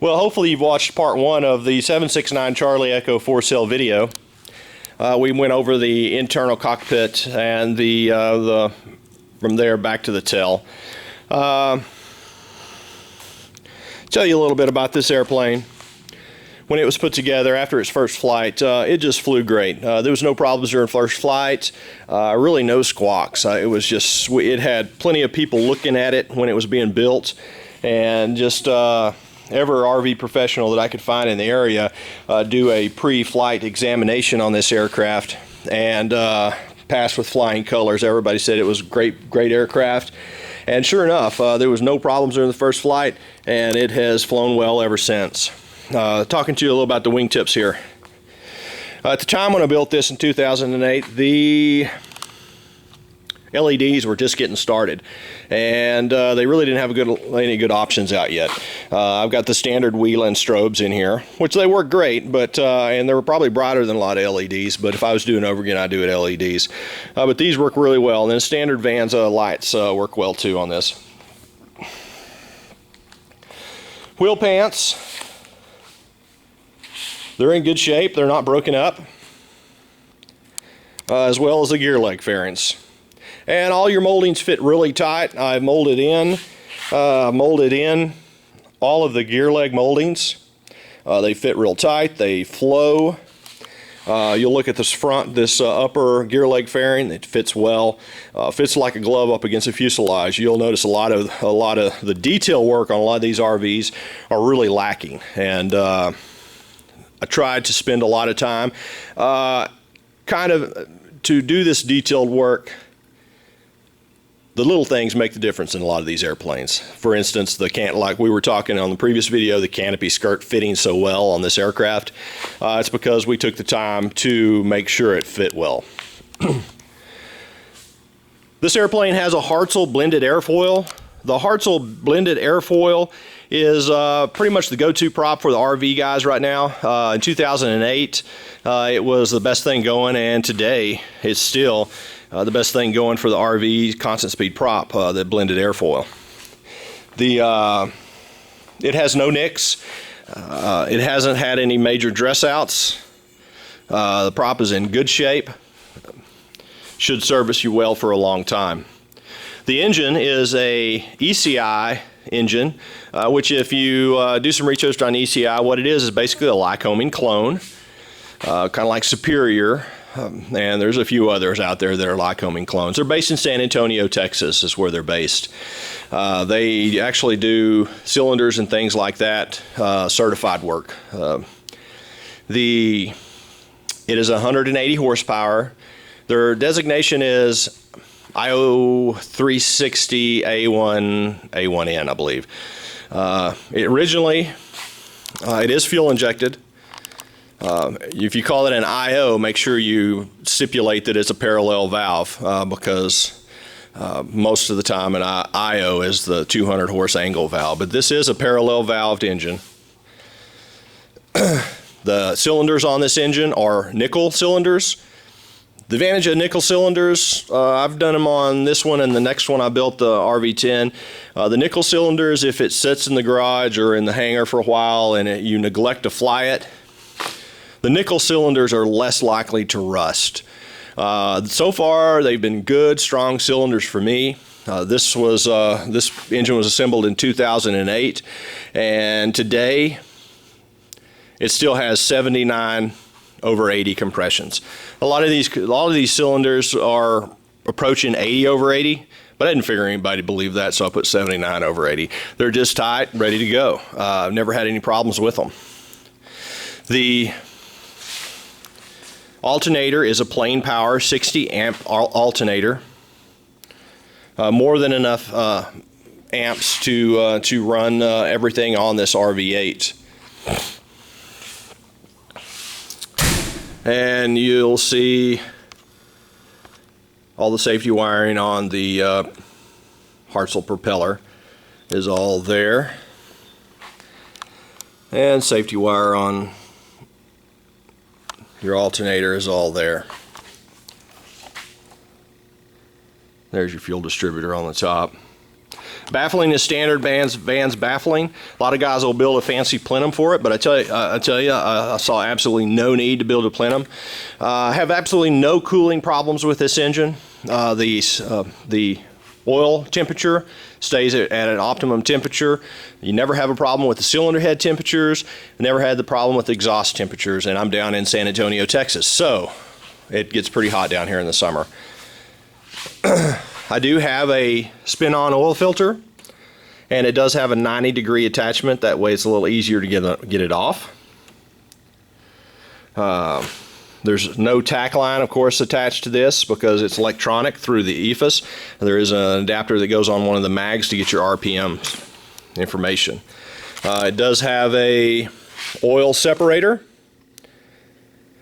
Well, hopefully you've watched part 1 of the 769 Charlie Echo 4-cell video. We went over the internal cockpit and from there back to the tail. Tell you a little bit about this airplane. When it was put together after its first flight, it just flew great. There was no problems during first flight, really no squawks. It had plenty of people looking at it when it was being built, and just every RV professional that I could find in the area do a pre-flight examination on this aircraft and passed with flying colors. Everybody said it was great aircraft, and sure enough, there was no problems during the first flight, and it has flown well ever since. Talking to you a little about the wingtips here. At the time when I built this in 2008, the LEDs were just getting started, and they really didn't have any good options out yet. I've got the standard Whelen strobes in here, which they work great, but and they were probably brighter than a lot of LEDs, but if I was doing over again, I'd do it LEDs. But these work really well, and then standard Vans lights work well too on this. Wheel pants, they're in good shape, they're not broken up, as well as the gear leg fairings. And all your moldings fit really tight. I've molded in all of the gear leg moldings. They fit real tight, they flow. You'll look at this upper gear leg fairing, it fits well. Fits like a glove up against a fuselage. You'll notice a lot of the detail work on a lot of these RVs are really lacking. And I tried to spend a lot of time to do this detailed work. The little things make the difference in a lot of these airplanes. For instance, like we were talking on the previous video, the canopy skirt fitting so well on this aircraft. It's because we took the time to make sure it fit well. This airplane has a Hartzell blended airfoil. The Hartzell blended airfoil is pretty much the go-to prop for the RV guys right now. In 2008, it was the best thing going, and today it's still the best thing going for the RV constant speed prop, the blended airfoil. It has no nicks. It hasn't had any major dress outs. The prop is in good shape. Should service you well for a long time. The engine is a ECI engine, which if you do some research on ECI, what it is basically a Lycoming clone, kind of like Superior. And there's a few others out there that are Lycoming clones. They're based in San Antonio, Texas, is where they're based. They actually do cylinders and things like that, certified work. It is 180 horsepower. Their designation is IO360A1N, I believe. It is fuel injected. If you call it an IO, make sure you stipulate that it's a parallel valve, because most of the time an IO is the 200 horse angle valve, but this is a parallel valved engine. The cylinders on this engine are nickel cylinders. The advantage of nickel cylinders, I've done them on this one and the next one I built, the RV10. The nickel cylinders, if it sits in the garage or in the hangar for a while and you neglect to fly it, the nickel cylinders are less likely to rust. So far, they've been good, strong cylinders for me. This engine was assembled in 2008, and today it still has 79/80 compressions. A lot of these cylinders are approaching 80/80, but I didn't figure anybody believed that, so I put 79/80. They're just tight, ready to go. I've never had any problems with them. The alternator is a plain power 60 amp alternator, more than enough amps to run everything on this RV8. And you'll see all the safety wiring on the Hartzell propeller is all there, and safety wire on your alternator is all there. There's your fuel distributor on the top. Baffling is standard Vans baffling. A lot of guys will build a fancy plenum for it, but I tell you, I saw absolutely no need to build a plenum. I have absolutely no cooling problems with this engine. The oil temperature stays at an optimum temperature. You never have a problem with the cylinder head temperatures. Never had the problem with exhaust temperatures, and I'm down in San Antonio, Texas, so it gets pretty hot down here in the summer. I do have a spin-on oil filter, and it does have a 90-degree attachment. That way it's a little easier to get it off. There's no tack line, of course, attached to this because it's electronic through the EFIS. There is an adapter that goes on one of the mags to get your RPM information. It does have a oil separator.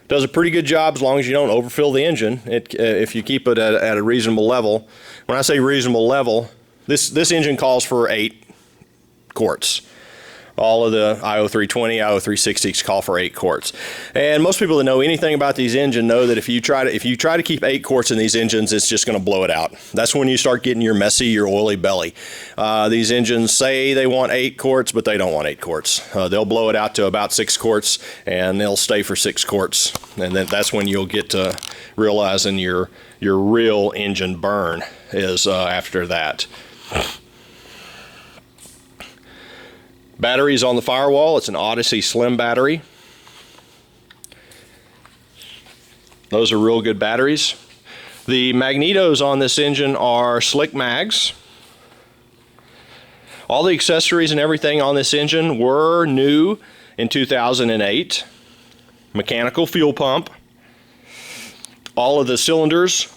Does a pretty good job as long as you don't overfill the engine. If you keep it at a reasonable level. When I say reasonable level, this engine calls for 8 quarts. All of the IO320, IO360s call for 8 quarts. And most people that know anything about these engines know that if you try to keep 8 quarts in these engines, it's just going to blow it out. That's when you start getting your messy, your oily belly. These engines say they want 8 quarts, but they don't want 8 quarts. They'll blow it out to about 6 quarts, and they'll stay for 6 quarts. And then that's when you'll get to realizing your real engine burn is after that. Batteries on the firewall. It's an Odyssey Slim battery. Those are real good batteries. The magnetos on this engine are slick mags. All the accessories and everything on this engine were new in 2008. Mechanical fuel pump. All of the cylinders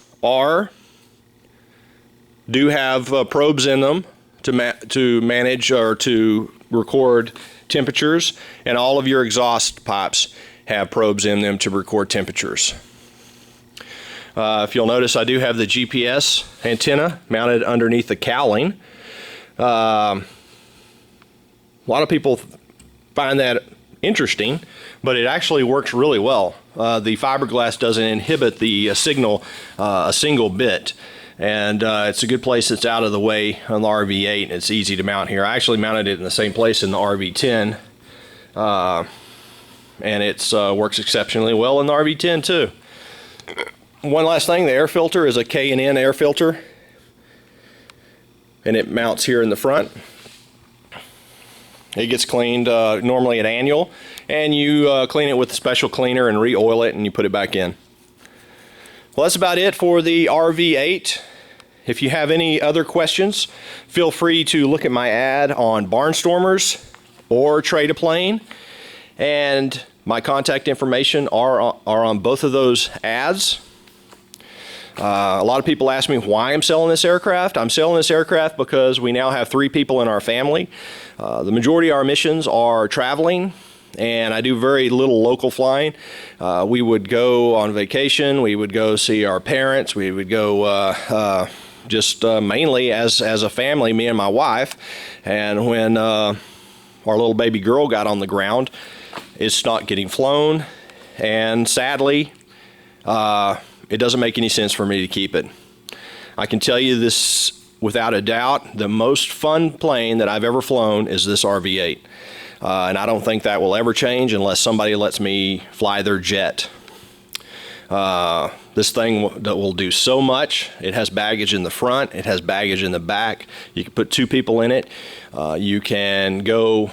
do have probes in them to manage or to record temperatures, and all of your exhaust pipes have probes in them to record temperatures. If you'll notice, I do have the GPS antenna mounted underneath the cowling. A lot of people find that interesting, but it actually works really well. The fiberglass doesn't inhibit the signal a single bit. And it's a good place that's out of the way on the RV8, and it's easy to mount here. I actually mounted it in the same place in the RV10, and it works exceptionally well in the RV10 too. One last thing, the air filter is a K&N air filter, and it mounts here in the front. It gets cleaned normally at annual, and you clean it with a special cleaner and re-oil it, and you put it back in. Well, that's about it for the RV8. If you have any other questions, feel free to look at my ad on Barnstormers or Trade a Plane. And my contact information are on both of those ads. A lot of people ask me why I'm selling this aircraft. I'm selling this aircraft because we now have 3 people in our family. The majority of our missions are traveling, and I do very little local flying. We would go on vacation, we would go see our parents, we would go mainly as a family, me and my wife. And when our little baby girl got on the ground, it's not getting flown, and sadly, it doesn't make any sense for me to keep it. I can tell you this without a doubt, the most fun plane that I've ever flown is this RV8. And I don't think that will ever change unless somebody lets me fly their jet. This thing that will do so much. It has baggage in the front, it has baggage in the back. You can put 2 people in it. You can go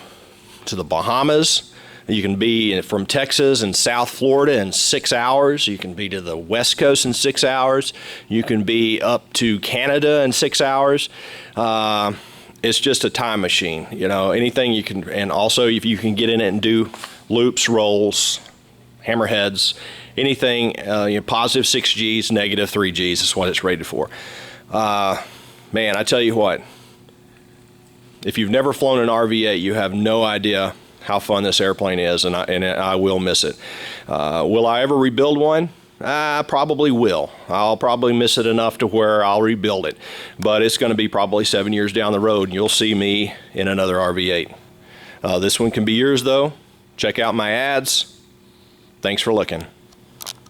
to the Bahamas. You can be from Texas and South Florida in 6 hours. You can be to the West Coast in 6 hours. You can be up to Canada in 6 hours. It's just a time machine, you know, anything you can. And also if you can get in it and do loops, rolls, hammerheads, anything, positive 6Gs, negative 3Gs is what it's rated for. Man, I tell you what, if you've never flown an RV8, you have no idea how fun this airplane is, and I will miss it. Will I ever rebuild one? I probably will. I'll probably miss it enough to where I'll rebuild it. But it's going to be probably 7 years down the road, and you'll see me in another RV8. This one can be yours, though. Check out my ads. Thanks for looking.